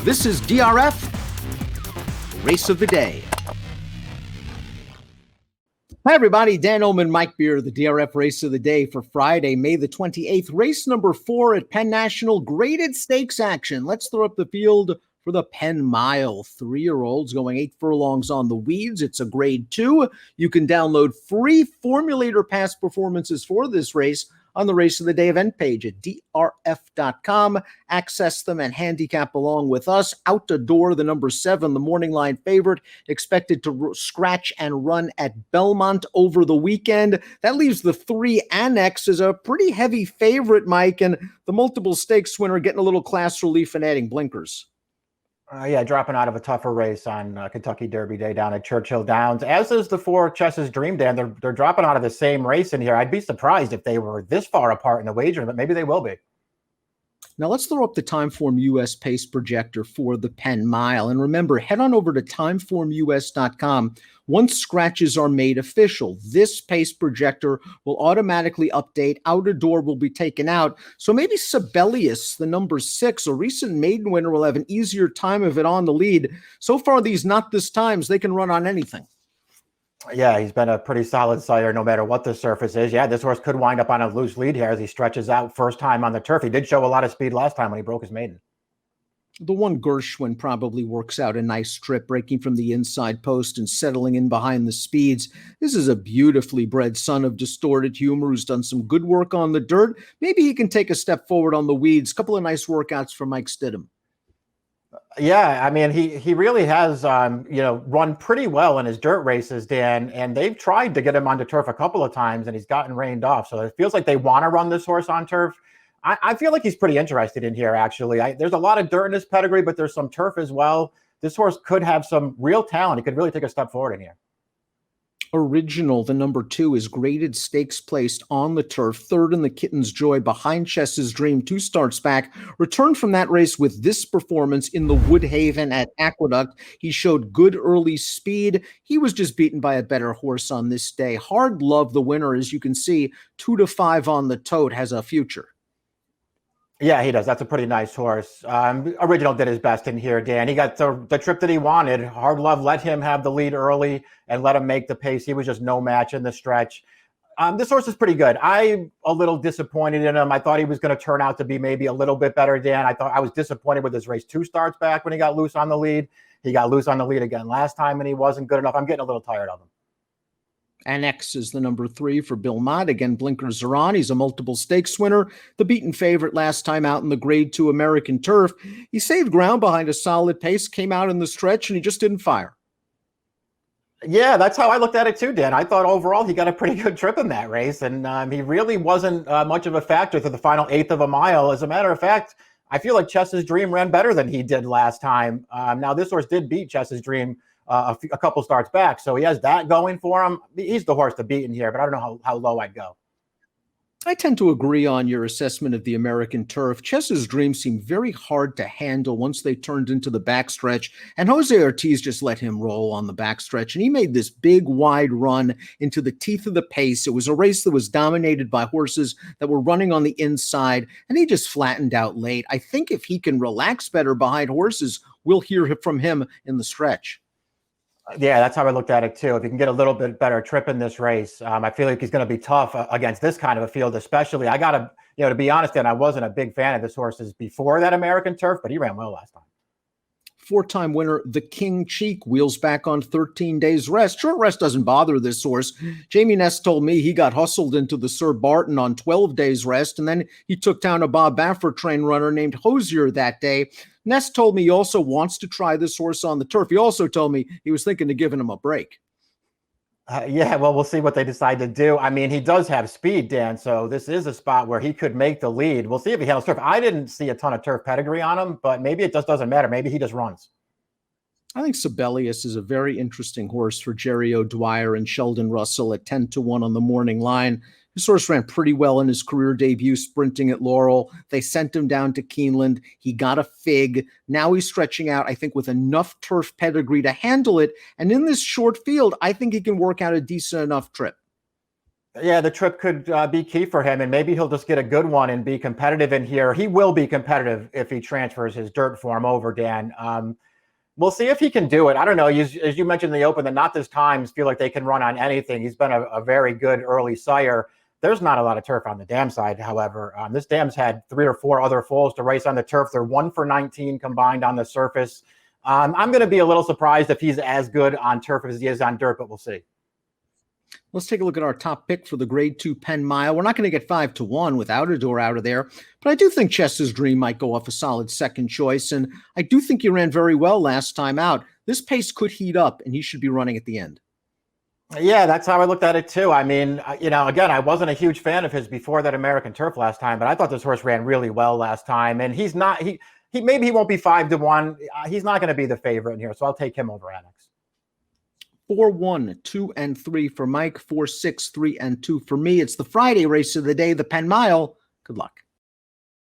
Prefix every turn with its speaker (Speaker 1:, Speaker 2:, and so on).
Speaker 1: This is DRF Race of the Day. Hi, everybody. Dan Illman, Mike Beer, the DRF Race of the Day for Friday, May the 28th. Race number 4 at Penn National, graded stakes action. Let's throw up the field for the Penn Mile. 3-year-olds going 8 furlongs on the weeds. It's a grade 2. You can download free formulator past performances for this race on the Race of the Day event page at DRF.com. Access them and handicap along with us. Out the door, the number 7, the morning line favorite, expected to scratch and run at Belmont over the weekend. That leaves the 3 Annex as a pretty heavy favorite, Mike, and the multiple stakes winner getting a little class relief and adding blinkers.
Speaker 2: Dropping out of a tougher race on Kentucky Derby Day down at Churchill Downs, as is the 4 Chess's Dream, Dan. They're dropping out of the same race in here. I'd be surprised if they were this far apart in the wagering, but maybe they will be.
Speaker 1: Now let's throw up the Timeform US pace projector for the Penn Mile. And remember, head on over to timeformus.com. Once scratches are made official, this pace projector will automatically update. Outer door will be taken out. So maybe Sibelius, the number 6, a recent maiden winner, will have an easier time of it on the lead. So far, these not this times, they can run on anything.
Speaker 2: Yeah, he's been a pretty solid sire no matter what the surface is. Yeah, this horse could wind up on a loose lead here as he stretches out first time on the turf. He did show a lot of speed last time when he broke his maiden.
Speaker 1: The one Gershwin probably works out a nice trip, breaking from the inside post and settling in behind the speeds. This is a beautifully bred son of distorted humor who's done some good work on the dirt. Maybe he can take a step forward on the weeds. Couple of nice workouts for Mike Stidham.
Speaker 2: Yeah, I mean, he really has, run pretty well in his dirt races, Dan, and they've tried to get him onto turf a couple of times, and he's gotten rained off. So it feels like they want to run this horse on turf. I feel like he's pretty interested in here, actually. There's a lot of dirt in his pedigree, but there's some turf as well. This horse could have some real talent. He could really take a step forward in here.
Speaker 1: Original, the number 2, is graded stakes placed on the turf, 3rd in the Kitten's Joy behind Chess's Dream 2 starts back. Returned from that race with this performance in the Woodhaven at Aqueduct. He showed good early speed. He was just beaten by a better horse on this day. Hard Love, the winner, as you can see, 2-5 on the tote, has a future.
Speaker 2: Yeah, he does. That's a pretty nice horse. Original did his best in here, Dan. He got the trip that he wanted. Hard Love let him have the lead early and let him make the pace. He was just no match in the stretch. This horse is pretty good. I'm a little disappointed in him. I thought he was going to turn out to be maybe a little bit better, Dan. I was disappointed with his race 2 starts back when he got loose on the lead. He got loose on the lead again last time, and he wasn't good enough. I'm getting a little tired of him.
Speaker 1: Annex is the number 3 for Bill Mott. Again, blinkers are on. He's a multiple stakes winner. The beaten favorite last time out in the grade 2 American turf. He saved ground behind a solid pace, came out in the stretch, and he just didn't fire.
Speaker 2: Yeah, that's how I looked at it too, Dan. I thought overall he got a pretty good trip in that race, and he really wasn't much of a factor to the final 1/8 of a mile. As a matter of fact, I feel like Chess's Dream ran better than he did last time. Now, this horse did beat Chess's Dream a couple starts back, so he has that going for him. He's the horse to beat in here, but I don't know how low I'd go.
Speaker 1: I tend to agree on your assessment of the American turf. Chess's Dream seemed very hard to handle once they turned into the backstretch, and Jose Ortiz just let him roll on the backstretch, and he made this big, wide run into the teeth of the pace. It was a race that was dominated by horses that were running on the inside, and he just flattened out late. I think if he can relax better behind horses, we'll hear from him in the stretch.
Speaker 2: Yeah, that's how I looked at it too. If he can get a little bit better trip in this race, I feel like he's going to be tough against this kind of a field, especially. I got to, to be honest, and I wasn't a big fan of this horse's before that American turf, but he ran well last time.
Speaker 1: 4-time winner, the King Cheek, wheels back on 13 days rest. Short rest doesn't bother this horse. Jamie Ness told me he got hustled into the Sir Barton on 12 days rest, and then he took down a Bob Baffert train runner named Hosier that day. Ness told me he also wants to try this horse on the turf. He also told me he was thinking of giving him a break.
Speaker 2: Yeah, well, we'll see what they decide to do. I mean, he does have speed, Dan, so this is a spot where he could make the lead. We'll see if he handles turf. I didn't see a ton of turf pedigree on him, but maybe it just doesn't matter. Maybe he just runs.
Speaker 1: I think Sibelius is a very interesting horse for Jerry O'Dwyer and Sheldon Russell at 10-1 on the morning line. His horse ran pretty well in his career debut sprinting at Laurel. They sent him down to Keeneland. He got a fig. Now he's stretching out, I think, with enough turf pedigree to handle it. And in this short field, I think he can work out a decent enough trip.
Speaker 2: Yeah, the trip could be key for him, and maybe he'll just get a good one and be competitive in here. He will be competitive if he transfers his dirt form over, Dan. We'll see if he can do it. I don't know. As you mentioned in the Open, the Not This Times feel like they can run on anything. He's been a very good early sire. There's not a lot of turf on the dam side, however. This dam's had 3 or 4 other foals to race on the turf. They're 1 for 19 combined on the surface. I'm going to be a little surprised if he's as good on turf as he is on dirt, but we'll see.
Speaker 1: Let's take a look at our top pick for the Grade 2 Penn Mile. We're not going to get 5-1 without a door out of there, but I do think Chester's Dream might go off a solid second choice, and I do think he ran very well last time out. This pace could heat up, and he should be running at the end.
Speaker 2: Yeah, that's how I looked at it too. I mean, again, I wasn't a huge fan of his before that American Turf last time, but I thought this horse ran really well last time, and he's not. He maybe he won't be 5-1. He's not going to be the favorite in here, so I'll take him over Annex.
Speaker 1: 4-1, 2 and 3 for Mike, 4-6, 3 and 2 for me. It's the Friday race of the day, the Penn Mile. Good luck.